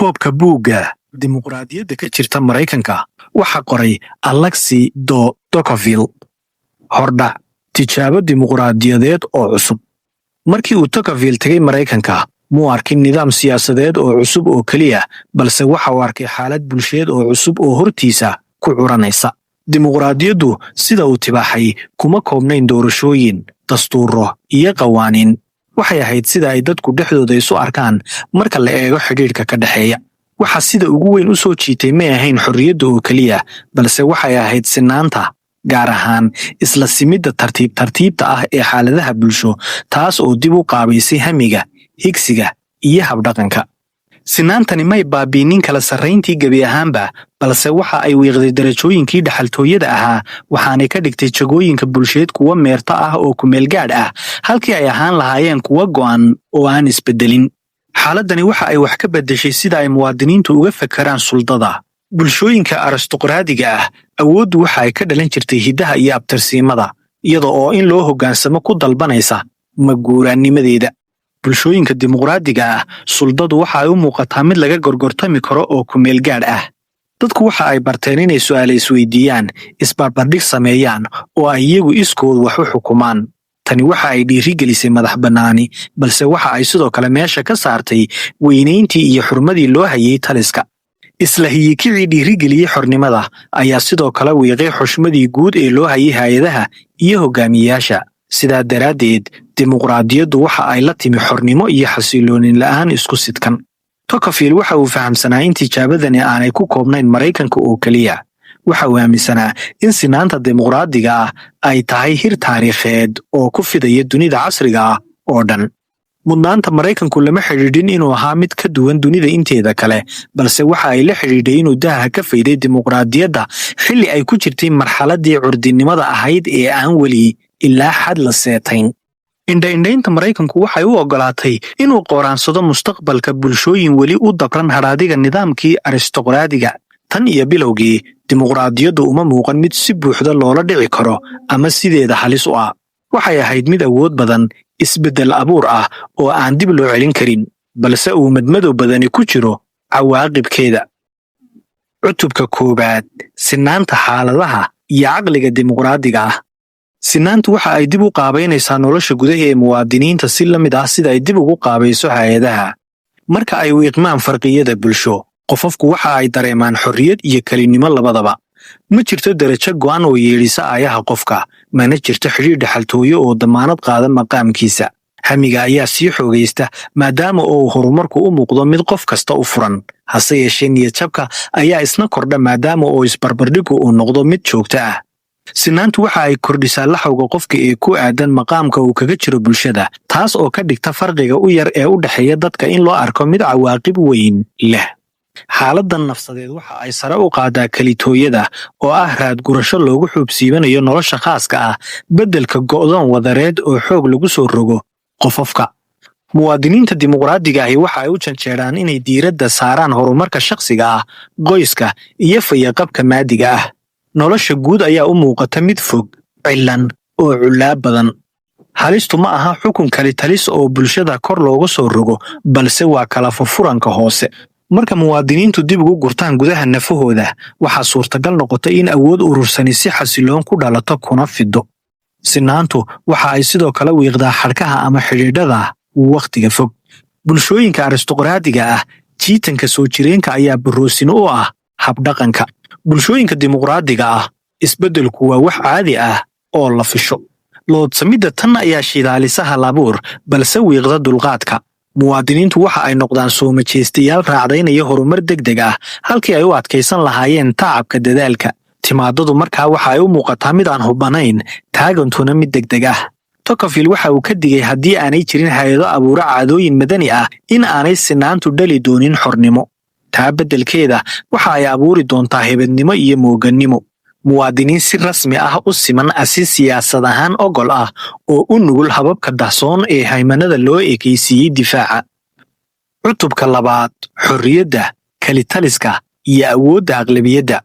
tirakoobka buugga dimuqraadiyadda ka jirta Maraykanka waxa qoray Alexi Tocqueville. Hordhac tijaabo dimuqraadiyadeed oo cusub. Markii uu Tocqueville tagay Maraykanka, muu arkin nidaam siyaasadeed oo cusub oo kaliya, balse waxa uu arkay xaalad bulsheed oo cusub oo hortiisa ku curanaysa. Dimuqraadiyaddu sida uu tibaaxay kuma koobnayn doorashooyin, dastuuro iyo qawaaniin. Waxay ahayd sida ay dadku dhexdooda isu arkaan marka la eego xidhiidhka ka dhaxeeya. Waxa sida ugu weyn u soo jiitay ma ahayn xorriyadda oo kaliya, balse waxay ahayd sinaanta, gaar ahaan isla simidda tartiibta ah ee xaaladaha bulsho, taas oo dib u qaabaysay hamiga, higsiga iyo habdhaqanka. Sinaantani may baabiinin kala sarrayntii gebi ahaanba, balse waxa ay wiiqday darajooyinkii dhaxaltooyada ahaa, waxaanay ka dhigtay jagooyinka bulsheed kuwa meerta ah oo ku meel gaadh ah, halkii ay ahaan lahaayeen kuwa go'an oo aan isbedelin. Xaaladani waxa ay wax ka beddeshay sida ay muwaadiniintu uga fakaraan suldada. Bulshooyinka aristaqraadiga ah, awooddu waxa ay ka dhalan jirtay hiddaha iyo abtirsiimada, iyada oo in loo hoggaansamo ku dalbanaysa maguuraannimadeeda. Bulshooyinka dimuqraadiga ah, suldadu waxa ay u muuqataa mid laga gorgortami karo oo ku meel gaadh ah. Dadku waxa ay barteen inay su'aalo isweydiiyaan, isbarbardhig sameeyaan, oo ay iyagu iskood wax u xukumaan. Tani waxa ay dhiirigelisay madax bannaani, balse waxa ay sidoo kale meesha ka saartay weynayntii iyo xurmadii loo hayay taliska. Isla hiyikicii dhiirigeliyey xornimada ayaa sidoo kale wiiqay xushmadii guud ee loo hayay hay'adaha iyo hogaamiyayaasha. Sidaa daraaddeed, dimuqraadiyaddu waxa ay la timi xornimo iyo xasiloonin la'aan isku sidkan. Tocqueville waxa uu fahamsanaa in tijaabadani aanay ku koobnayn Maraykanka oo kaliya. Waxa uu aaminsanaa in sinaanta dimuqraadiga ah ay tahay hir taariikheed oo ku fidaya dunida casriga ah oo dhan. Mudnaanta Maraykanku lama xidhiidhin inuu ahaa mid ka duwan dunida inteeda kale, balse waxa ay la xidhiidhay inuu daaha ka fayday dimuqraadiyadda xilli ay ku jirtay marxaladdii curdinimada ahayd ee aan weli ilaa xad la seetayn. Indha-indhaynta Maraykanku waxay u oggolaatay inuu qoraansado mustaqbalka bulshooyin weli u dabran hadhaadiga nidaamkii aristaqraadiga. Tan iyo bilowgii, dimuqraadiyaddu uma muuqan mid si buuxda loola dhici karo ama sideeda halis u ah. Waxay ahayd mid awood badan, isbeddel abuur ah oo aan dib loo celin karin, balse uu madmadow badani ku jiro cawaaqibkeeda. Cutubka koowaad: Sinaanta xaaladaha iyo caqliga dimuqraadiga ah. Sinaantu waxa ay dib u qaabaynaysaa nolosha gudaha ee muwaadiniinta si la mid ah sida ay dib ugu qaabayso hay'adaha. Marka ay wiiqmaan farqiyada bulsho, qofafku waxa ay dareemaan xorriyad iyo kelinimo labadaba. Ma jirto darajo go'an oo yeelisa aayaha qofka, mana jirto xidhiidh dhaxaltooyo oo damaanad qaada maqaamkiisa. Hamiga ayaa sii xoogaysta maadaama uu horumarku u muuqdo mid qof kasta u furan. Hase yeeshee niyadjabka ayaa isna kordha maadaama uu isbarbardhigu uu noqdo mid joogto ah. Sinaantu waxa ay kordhisaa laxawga qofka ee ku aadan maqaamka uu kaga jiro bulshada, taas oo ka dhigta farqiga u yar ee u dhexeeya dadka in loo arko mid cawaaqib weyn leh. Xaaladdan nafsadeed waxa ay sare u qaadaa kelitooyada oo ah raadgurasho loogu xuubsiibanayo nolosha khaaska ah, beddelka go'doon wadareed oo xoog lagu soo rogo qofafka. Muwaadiniinta dimuqraadiga ahi waxa ay u janjeeraan inay diiradda saaraan horumarka shakhsiga ah, qoyska iyo fayaqabka maadiga ah. Nolosha guud ayaa u muuqata mid fog, cilan oo culaab badan. Halistu ma aha xukun kali talis oo bulshada kor looga soo rogo, balse waa kala furfuranka hoose. Marka muwaadiniintu dib ugu gurtaan gudaha nafahooda, waxaa suurtagal noqota in awood urursani si xasiloon ku dhalato kuna fido. Sinaantu waxa ay sidoo kale wiiqdaa xadhkaha ama xidhiidhada wakhtiga fog. Bulshooyinka aristaqraadiga ah, jiitanka soo jireenka ayaa baroosin u ah habdhaqanka. Bulshooyinka dimuqraadiga ah, isbeddelku waa wax caadi ah oo la fisho. Loodsamidda tan ayaa shidaalisa hal-abuur, balse wiiqda dulqaadka. Muwaadiniintu waxa ay noqdaan soo majeystayaal raacdaynaya horumar degdeg ah, halkii ay u adkaysan lahaayeen tacabka dadaalka. Timaadadu markaa waxa ay u muuqataa mid aan hubanayn, taagantuna mid degdeg ah. Tocqueville waxa uu ka digay haddii aanay jirin hay'ado abuura caadooyin madani ah in aanay sinaantu dhali doonin xornimo. Taa beddelkeeda waxa ay abuuri doontaa hebadnimo iyo moogannimo. Muwaadiniin si rasmi ah u siman si siyaasad ahaan ogol ah oo u nugul hababka dahsoon ee haymanada loo ekaysiiyey difaaca. Cutubka labaad: Xorriyadda, kalitaliska iyo awoodda aqlabiyadda.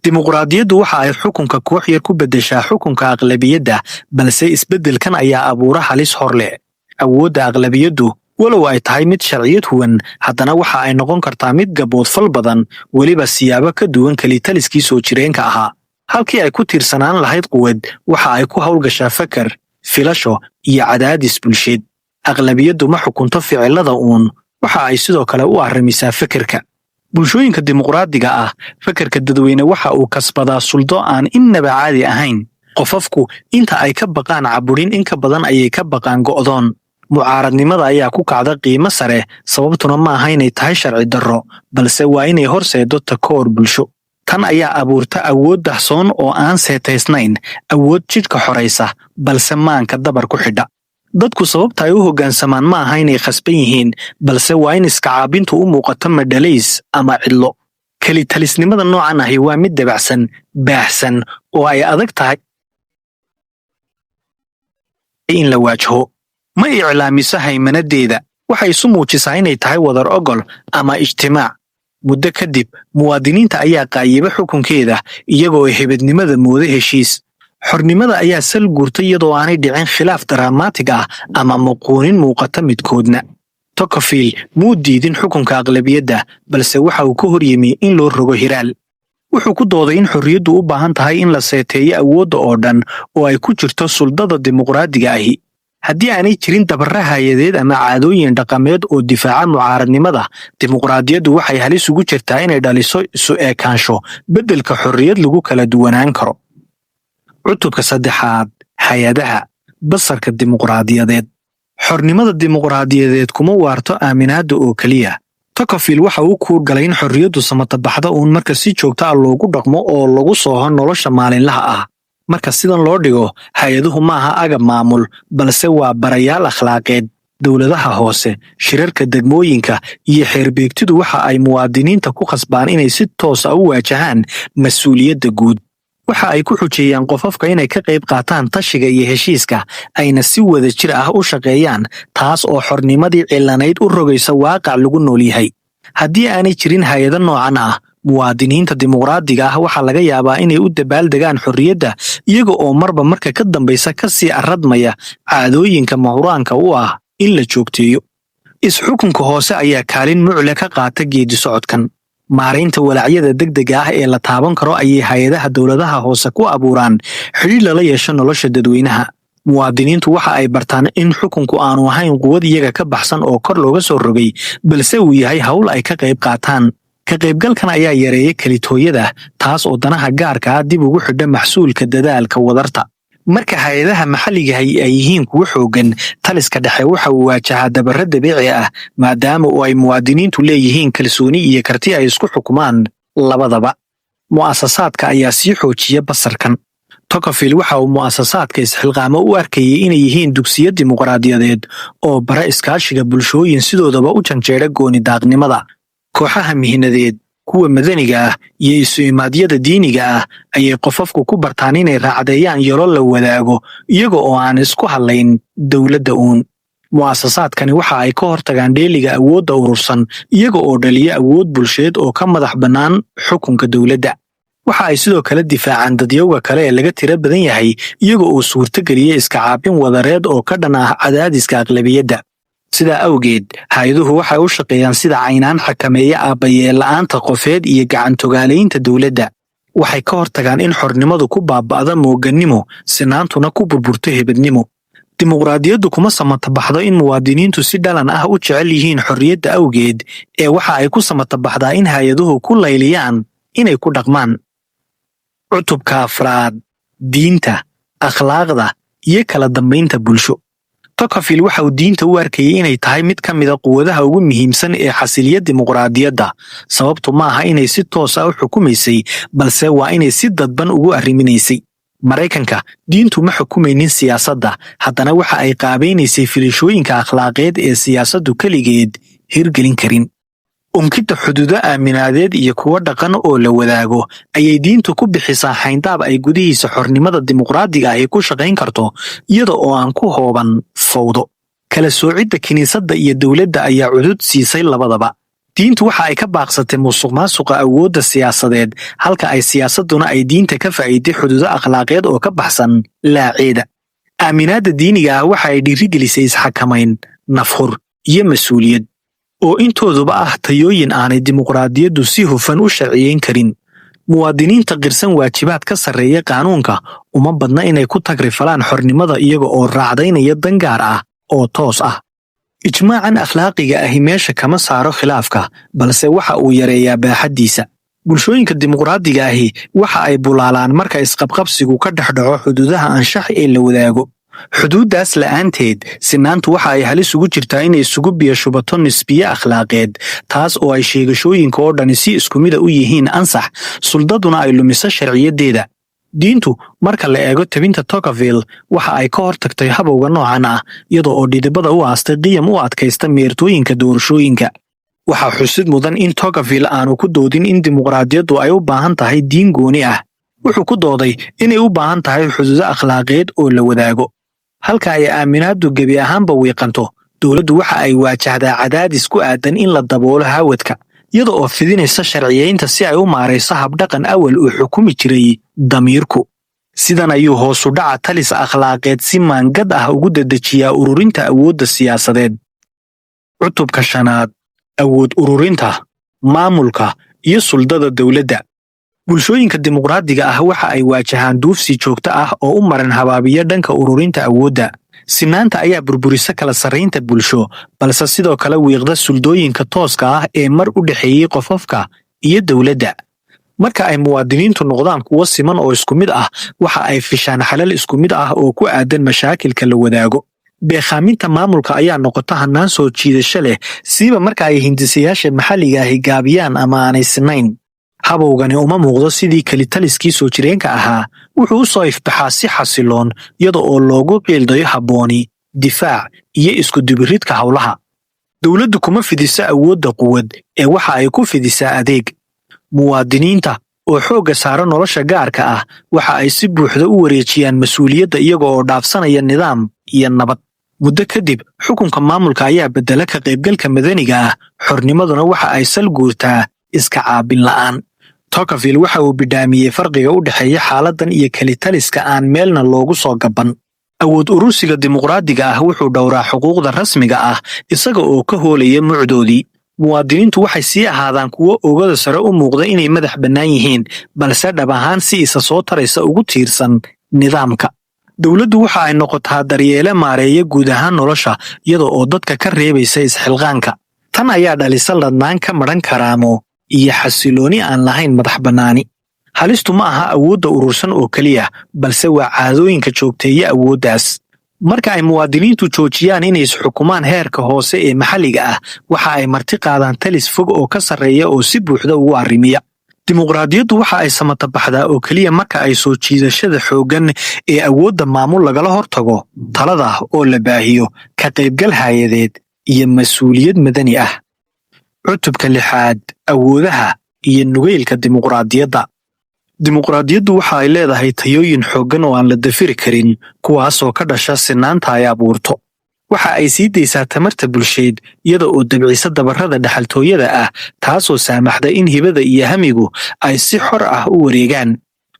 Dimuqraadiyaddu waxa ay xukunka koox yar ku beddeshaa xukunka aqlabiyadda, balse isbeddelkan ayaa abuura halis hor leh. Awoodda aqlabiyaddu walow ay tahay mid sharciyad huwan haddana waxa ay noqon kartaa mid gaboodfal badan weliba siyaabo ka duwan kelitaliskii soo jireenka ahaa. halkii ay ku tiirsanaan lahayd quwad waxa ay ku howlgashaa fakar, filasho iyo cadaadis bulsheed. aqlabiyaddu ma xukunto ficilada uun, waxa ay sidoo kale u arrimisaa fekerka. bulshooyinka dimuqraadiga ah, fekerka dadweyne waxa uu kasbadaa suldo aan innaba caadi ahayn. qofafku inta ay ka baqaan caburin in ka badan ayay ka baqaan go'doon. mucaaradnimada ayaa ku kacda qiimo sare, sababtuna ma aha inay tahay sharci darro, balse waa inay horseedo takoor bulsho. tan ayaa abuurta awood dahsoon oo aan seetaysnayn, awood jidhka xoraysa, balse maanka dabar ku xidha. dadku sababta ay u hoggaansamaan ma aha inay khasban yihiin, balse waa in iskacaabintu u muuqato madhalays ama cidlo. kelitalisnimada noocan ahi waa mid dabacsan, baahsan, oo ay adag tahay in la waajaho. ma iclaamiso haymanadeeda, waxay isu muujisaa inay tahay wadar ogol ama ijtimaac. muddo kadib, muwaadiniinta ayaa qaayiba xukunkeeda iyagoo hebadnimada mooda heshiis. xornimada ayaa sal guurtay iyadoo aanay dhicin khilaaf daraamaatig ah ama muquunin muuqata midkoodna. Tocqueville muu diidin xukunka aqlabiyadda, balse waxa uu ka hor yimi in loo rogo hiraal. wuxuu ku dooday in xorriyaddu u baahan tahay in la seeteeyo awoodda oo dhan oo ay ku jirto suldada dimuqraadiga ahi. haddii aanay jirin dabarra hay-adeed ama caadooyin dhaqameed oo difaaca mucaaradnimada, dimuqraadiyaddu waxay halis ugu jirtaa inay dhaliso isu eekaansho beddelka xorriyad lagu kala duwanaan karo. cutubka 3aad, hay-adaha basarka dimuqraadiyadeed. xornimada dimuqraadiyadeed kuma waarto aaminaadda oo keliya. Tocqueville waxa uu ku galay in xorriyaddu samatabaxda uun marka si joogto ah loogu dhaqmo oo lagu sooho nolosha maalinlaha ah. marka sidan loo dhigo, hay-aduhu maaha agab maamul, balse waa barayaal akhlaaqeed. dowladaha hoose, shirarka degmooyinka iyo xeerbeegtidu waxa ay muwaadiniinta ku khasbaan inay si toos ah u waajahaan mas'uuliyadda guud. waxa ay ku xujeeyaan qofafka inay ka qayb qaataan tashiga iyo heshiiska, ayna si wada jir ah u shaqeeyaan, taas oo xornimadii cilanayd u rogaysa waaqac lagu nool yahay. haddii aanay jirin hay-ado noocan ah, muwaadiniinta dimuqraadiga ah waxaa laga yaabaa inay u dabaaldegaan xorriyadda iyaga oo marba marka ka dambaysa ka sii arradmaya caadooyinka mahuraanka u ah in la joogteeyo. is-xukunka hoose ayaa kaalin mucle ka qaata geedi socodkan. maaraynta walaacyada degdega ah ee la taaban karo ayay hay-adaha dowladaha hoose ku abuuraan xidhiidh lala yeesho nolosha dadweynaha. muwaadiniintu waxa ay bartaan in xukunku aanu ahayn quwad iyaga ka baxsan oo kor looga soo rogay, balse uu yahay hawl ay ka qayb qaataan. ka qaybgalkan ayaa yareeya kelitooyada, taas oo danaha gaarka ah dib ugu xidha maxsuulka dadaalka wadarta. marka hay-adaha maxalliga ay yihiin kuwo xooggan, taliska dhexe waxa uu waajahaa dabarro dabiici ah, maadaama oo ay muwaadiniintu leeyihiin kalsooni iyo karti ay isku xukumaan labadaba. mu'asasaadka ayaa sii xoojiya basarkan. Tocqueville waxa uu mu'asasaadka isxilqaamo u arkayay inay yihiin dugsiyo dimuqraadiyadeed oo bara iskaashiga bulshooyin sidoodaba u janjeera gooni daaqnimada. kooxaha mihnadeed, kuwa madaniga ah iyo isu imaadyada diiniga ah ayay qofafku ku bartaan inay raacdeeyaan yolo la wadaago iyaga oo aan isku hadlayn dowladda uun. mu'asasaadkani waxa ay ka hortagaan dheeliga awoodda urursan iyaga oo dhaliya awood bulsheed oo ka madax bannaan xukunka dowladda. waxa ay sidoo kale difaacaan dadyowga kale ee laga tiro badan yahay iyaga oo suurtogeliya iska caabin wadareed oo ka dhan ah cadaadiska aqlabiyadda. sidaa awgeed, hay-aduhu waxay u shaqeeyaan sida caynaan xakameeya aabbayeella'aanta qofeed iyo gacantogaalaynta dowladda. waxay ka hortagaan in xornimadu ku baaba'da moogannimo, sinaantuna ku burburto hebadnimo. dimuqraadiyaddu kuma samatabaxdo in muwaadiniintu si dhalan ah u jecel yihiin xorriyadda awgeed, ee waxa ay ku samatabaxdaa in hay-aduhu ku layliyaan inay ku dhaqmaan. cutubka 4aad, diinta, akhlaaqda iyo kala dambaynta bulsho. Tocqueville waxa uu diinta u arkayay inay tahay mid ka mida quwadaha ugu muhiimsan ee xasiliya dimuqraadiyadda. sababtu ma aha inay si toos ah u xukumaysay, balse waa inay si dadban ugu arriminaysay. Maraykanka, diintu ma xukumaynin siyaasadda, haddana waxa ay qaabaynaysay filashooyinka akhlaaqeed ee siyaasaddu keligeed hirgelin karin. unkidda xuduudo aaminaadeed iyo kuwo dhaqan oo la wadaago ayay diintu ku bixisaa xayndaab ay gudihiisa xornimada dimuqraadiga ahi ku shaqayn karto iyada oo aan ku hooban fawdo. kala soocidda kiniisadda iyo dowladda ayaa cudud siisay labadaba. diintu waxa ay ka baaqsatay musuqmaasuqa awoodda siyaasadeed, halka ay siyaasadduna ay diinta ka faa'iiday xuduudo akhlaaqeed oo ka baxsan laaceeda. aaminaadda diiniga ah waxa ay dhiirigelisay isxakamayn, nafhur iyo mas-uuliyad oo intooduba ah tayooyin aanay dimuqraadiyaddu si hufan u sharciyeyn karin. muwaadiniinta qirsan waajibaad ka sarreeya qaanuunka uma badna inay ku tagrifalaan xornimada iyaga oo raacdaynaya dan gaar ah oo toos ah. ijmaacan akhlaaqiga ahi meesha kama saaro khilaafka, balse waxa uu yareeyaa baaxaddiisa. bulshooyinka dimuqraadiga ahi waxa ay bulaalaan marka isqabqabsigu ka dhex dhaco xuduudaha anshax ee la wadaago. xuduuddaas la'aanteed sinaantu waxa ay halis ugu jirtaa inay isugu biyashubato nisbiye akhlaaqeed, taas oo ay sheegashooyinka oo dhani si isku mida u yihiin ansax, suldaduna ay lumiso sharciyaddeeda. diintu marka la eego tabinta Tocqueville waxa ay ka hortagtay habowga noocan ah iyadoo oo dhidibada u aastay qiyam u adkaysta meertooyinka doorashooyinka. waxaa xusid mudan in Tocqueville aanu ku doodin in dimuqraadiyaddu ay u baahan tahay diin gooni ah. wuxuu ku dooday inay u baahan tahay xuduudo akhlaaqeed oo la wadaago. halka ay aaminaaddu gebi ahaanba wiiqanto, dowladdu waxa ay waajahdaa cadaadis ku aadan in la daboolo hawadka, iyada oo fidinaysa sharciyeynta si ay u maarayso habdhaqan awal uu xukumi jiray damiirku. sidan ayuu hoosu dhaca talis akhlaaqeed si maangad ah ugu dedejiyaa ururinta awoodda siyaasadeed. cutubka 5: awood ururinta, maamulka iyo suldada dowladda. bulshooyinka dimuqraadiga ah waxa ay waajahaan duufsi joogto ah oo u maran habaabiya dhanka ururinta awoodda. sinaanta ayaa burburisa kala sarraynta bulsho, balse sidoo kale wiiqda suldooyinka tooska ah ee mar u dhexeeyey qofafka iyo dowladda. marka ay muwaadiniintu noqdaan kuwo siman oo isku mid ah, waxa ay fishaan xalal isku mid ah oo ku aadan mashaakilka la wadaago. beekhaaminta maamulka ayaa noqota hannaan soo jiidasho leh, siiba marka ay hindisayaasha maxalliga ahi gaabiyaan ama aanay sinayn. habowgani uma muuqdo sidii kelitaliskii soo jireenka ahaa, wuxuu u soo ifbaxaa si xasiloon iyada oo loogu qiildayo habbooni, difaac iyo isku dubiridka howlaha. dowladdu kuma fidiso awoodda quwad ee waxa ay ku fidisaa adeeg. muwaadiniinta oo xoogga saara nolosha gaarka ah waxa ay si buuxda u wareejiyaan mas-uuliyadda iyaga oo dhaafsanaya nidaam iyo nabad. muddo kadib xukunka maamulka ayaa beddela ka qaybgalka madaniga ah, xornimaduna waxa ay sal guurtaa iska caabin la'aan. Tocqueville waxa uu bidhaamiyey farqiga u dhexeeya xaaladdan iyo kelitaliska aan meelna loogu soo gaban. awood urursiga dimuqraadiga ah wuxuu dhowraa xuquuqda rasmiga ah isaga oo ka hoolaya mucdoodii. muwaadiniintu waxay sii ahaadaan kuwo oogada sare u muuqda inay madax bannaan yihiin, balse dhab ahaan si isa soo taraysa ugu tiirsan nidaamka. dowladdu waxa ay noqotaa daryeele maareeya guud ahaan nolosha iyada oo dadka ka reebaysa isxilqaanka. tan ayaa dhalisa ladnaan ka madhan karaamo iyo xasilooni aan lahayn madax bannaani. halistu ma aha awoodda urursan oo keliya, balse waa caadooyinka joogteeya awooddaas. marka ay muwaadiniintu joojiyaan inay isxukumaan heerka hoose ee maxalliga ah, waxa ay marti qaadaan talis fog oo ka sarreeya oo si buuxda ugu arrimiya. dimuqraadiyaddu waxa ay samatabaxdaa oo keliya marka ay soo jiidashada xooggan ee awoodda maamul lagala hortago, talada oo la baahiyo, ka qaybgal haayadeed iyo mas-uuliyad madani ah. cutubka 6: awoodaha iyo nugeylka dimuqraadiyadda. dimuqraadiyaddu waxa ay leedahay tayooyin xooggan oo aan la dafiri karin, kuwaasoo ka dhasha sinaanta ay abuurto. waxa ay sii daysaa tamarta bulsheed iyada oo dabcisa dabarrada dhaxaltooyada ah, taasoo saamaxda in hibada iyo hamigu ay si xor ah u wareegaan.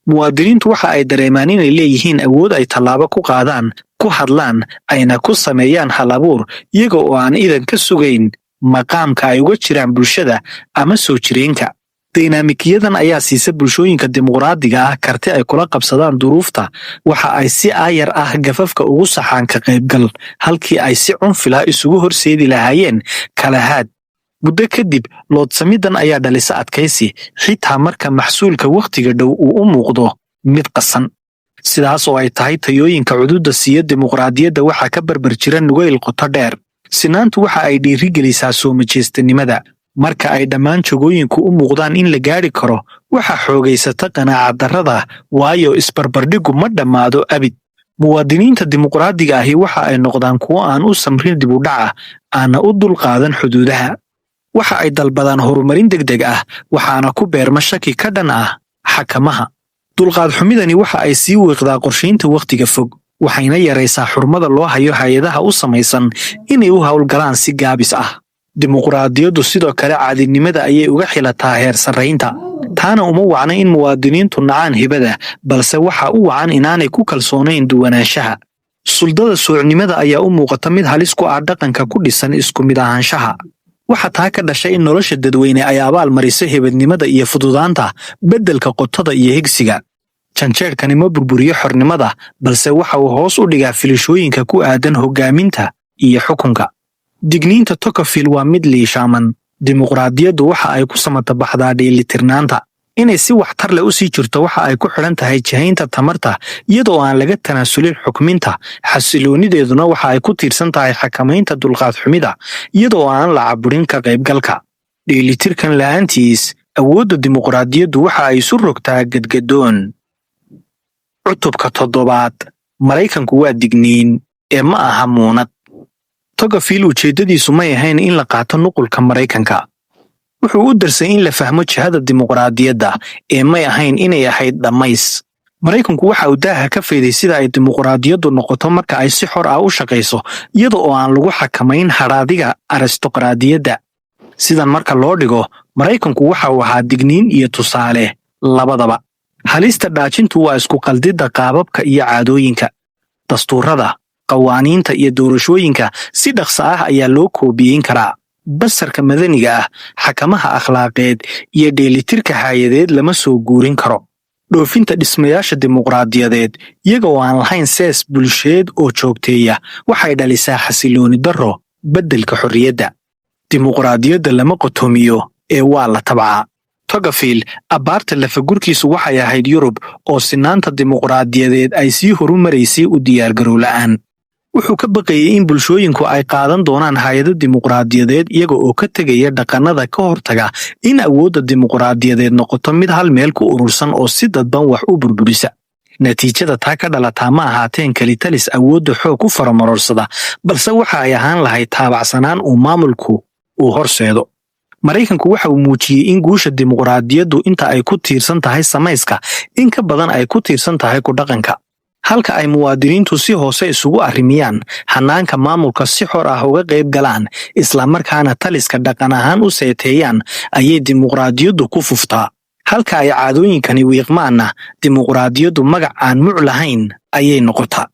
muwaadiniintu waxa ay dareemaan inay leeyihiin awood ay tallaabo ku qaadaan, ku hadlaan, ayna ku sameeyaan hal-abuur iyaga oo aan idan ka sugayn maqaamka ay uga jiraan bulshada ama soo jireenka. daynaamikiyadan ayaa siisa bulshooyinka dimuqraadiga ah karti ay kula qabsadaan duruufta. waxa ay si aayar ah gafafka ugu saxaan ka qaybgal, halkii ay si cunfila isugu horseedi lahaayeen kalahaad. muddo kadib loodsamidan ayaa dhalisa adkaysi, xitaa marka maxsuulka wakhtiga dhow uu u muuqdo mid qasan. sidaas oo ay tahay tayooyinka cududda siiya dimuqraadiyadda waxaa ka barbar jira nugayl qoto dheer. sinaantu waxa ay dhiirigelisaa soo majeestanimada. marka ay dhammaan jagooyinku u muuqdaan in la gaadhi karo, waxa xoogaysata qanaacaddarrada, waayo isbarbardhiggu ma dhammaado abid. muwaadiniinta dimuqraadiga ahi waxa ay noqdaan kuwo aan u samrin dib u dhaca, aana u dulqaadan xuduudaha. waxa ay dalbadaan horumarin degdeg ah, waxaana ku beerma shaki ka dhan ah xakamaha. dulqaad xumidani waxa ay sii wiiqdaa qorshaynta wakhtiga fog, waxayna yaraysaa xurmada loo hayo hay-adaha u samaysan inay u howlgalaan si gaabis ah. dimuqraadiyaddu sidoo kale caadinimada ayay uga xilataa heer sarraynta. taana uma wacna in muwaadiniintu nacaan hibada, balse waxa u wacan inaanay ku kalsoonayn duwanaanshaha. suldada soocnimada ayaa u muuqata mid halis ku ah dhaqanka ku dhisan isku mid ahaanshaha. Waxa taa ka dhashay in nolosha dadweyne ay abaal mariso hebadnimada iyo fududaanta beddelka qotada iyo higsiga. Janjeerkani ma burburiyo xornimada, balse waxa uu hoos u dhigaa filashooyinka ku aadan hoggaaminta iyo xukunka. Digniinta Tocqueville waa mid liishaaman. Dimuqraadiyaddu waxa ay ku samatabaxdaa dheelitirnaanta. Inay si waxtar leh u sii jirto waxa ay ku xidhan tahay jihaynta tamarta iyadoo aan laga tanaasulin xukminta. Xasiloonideeduna waxa ay ku tiirsan tahay xakamaynta dulqaad xumida iyadoo aan la caburin ka qaybgalka. Dheelitirkan la'aantiis, awoodda dimuqraadiyaddu waxa ay isu rogtaa gadgadoon. Cutubka 7. Maraykanku waa digniin ee ma aha muunad. Tocqueville ujeedadiisu may ahayn in la qaato nuqulka Maraykanka. Wuxuu u darsay in la fahmo jihada dimuqraadiyadda ee may ahayn inay ahayd dhammays. Maraykanku waxa uu daaha ka fayday sida ay dimuqraadiyaddu noqoto marka ay si xor ah u shaqayso iyada oo aan lagu xakamayn hadhaadiga aristokraadiyadda. Sidan marka loo dhigo, Maraykanku waxa uu ahaa digniin iyo tusaale labadaba. Halista dhaajintu waa isku qaldidda qaababka iyo caadooyinka. Dastuurada, qawaaniinta iyo doorashooyinka si dhaqso ah ayaa loo koobiyeyn karaa. Basarka madaniga ah, xakamaha akhlaaqeed iyo dheelitirka haayadeed lama soo guurin karo. Dhoofinta dhismayaasha dimuqraadiyadeed iyaga oo aan lahayn sees bulsheed oo joogteeya waxay dhalisaa xasilooni darro beddelka xorriyadda. Dimuqraadiyadda lama qotoomiyo ee waa la tabcaa. Tocqueville abbaarta lafagurkiisu waxay ahayd Yurub oo sinaanta dimuqraadiyadeed ay sii horumaraysay u diyaargarow la'aan. Wuxuu ka baqayay in bulshooyinku ay qaadan doonaan hay'ado dimuqraadiyadeed iyaga oo ka tegaya dhaqannada ka hortaga in awoodda dimuqraadiyadeed noqoto mid hal meel ku urursan oo si dadban wax u burburisa. Natiijada taa ka dhalataa ma ahaateen kelitalis awoodda xoog ku faramarorsada, balse waxa ay ahaan lahayd taabacsanaan uu maamulku uu horseedo. Maraykanku waxa uu muujiyey in guusha dimuqraadiyaddu inta ay ku tiirsan tahay samayska in ka badan ay ku tiirsan tahay ku dhaqanka. Halka ay muwaadiniintu si hoose isugu arrimiyaan, hanaanka maamulka si xor ah uga qayb galaan, isla markaana taliska dhaqan ahaan u seeteeyaan, ayay dimuqraadiyaddu ku fuftaa. Halka ay caadooyinkani wiiqmaanna, dimuqraadiyaddu magac aan muc lahayn ayay noqotaa.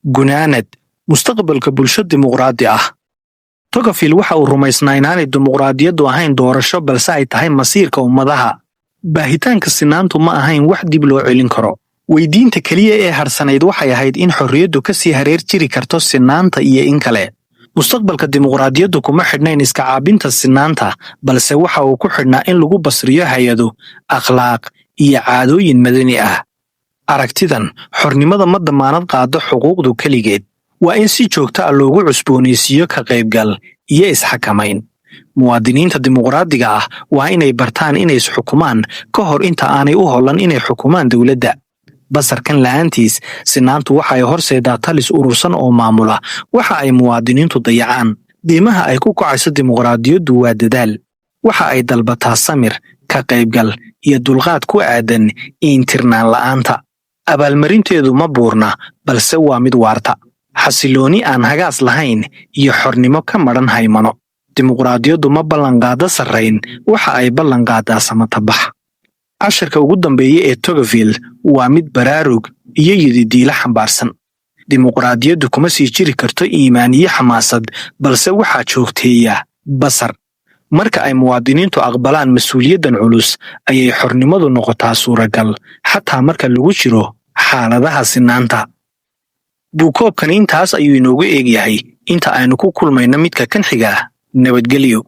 Gunaanad, mustaqbalka bulsho dimuqraadi ah. Tocqueville waxa uu rumaysnaa inaanay dimuqraadiyaddu ahayn doorasho balse ay tahay masiirka ummadaha. Baahitaanka sinaantu ma ahayn wax dib loo celin karo. Weydiinta keliya ee harsanayd waxay ahayd in xorriyaddu ka sii hareer jiri karto sinaanta iyo in kale. Mustaqbalka dimuqraadiyaddu kuma xidhnayn iska caabinta sinaanta, balse waxa uu ku xidhnaa in lagu basriyo hay'ado, akhlaaq iyo caadooyin madani ah. Aragtidan, xornimada ma damaanad qaado xuquuqdu keligeed. Waa in si joogto ah loogu cusboonaysiiyo ka qaybgal iyo isxakamayn. Muwaadiniinta dimuqraadiga ah waa inay bartaan inay isxukumaan ka hor inta aanay u hollan inay xukumaan dowladda. Basarkan la'aantiis, sinaantu waxa ay horseedaa talis urursan oo maamula waxa ay muwaadiniintu dayacaan. Qiimaha ay ku kacayso dimuqraadiyaddu waa dadaal. Waxa ay dalbataa samir, ka qaybgal iyo dulqaad ku aadan intirnaan la'aanta. Abaalmarinteedu ma buurna, balse waa mid waarta. Xasilooni aan hagaas lahayn iyo xornimo ka madhan haymano. Dimuqraadiyaddu ma ballanqaada sarrayn, waxa ay ballanqaadaa samatabax. Casharka ugu dambeeya ee Tocqueville waa mid baraarug iyo yididiilo xambaarsan. Dimuqraadiyaddu kuma sii jiri karto iimaan iyo xamaasad, balse waxaa joogteeya basar. Marka ay muwaadiniintu aqbalaan mas'uuliyaddan culus, ayay xornimadu noqotaa suuragal, xataa marka lagu jiro xaaladaha sinaanta. Buukoobkan intaas ayuu inoogu eeg yahay. Inta aynu ku kulmayno midka kan xiga, nabadgelyo.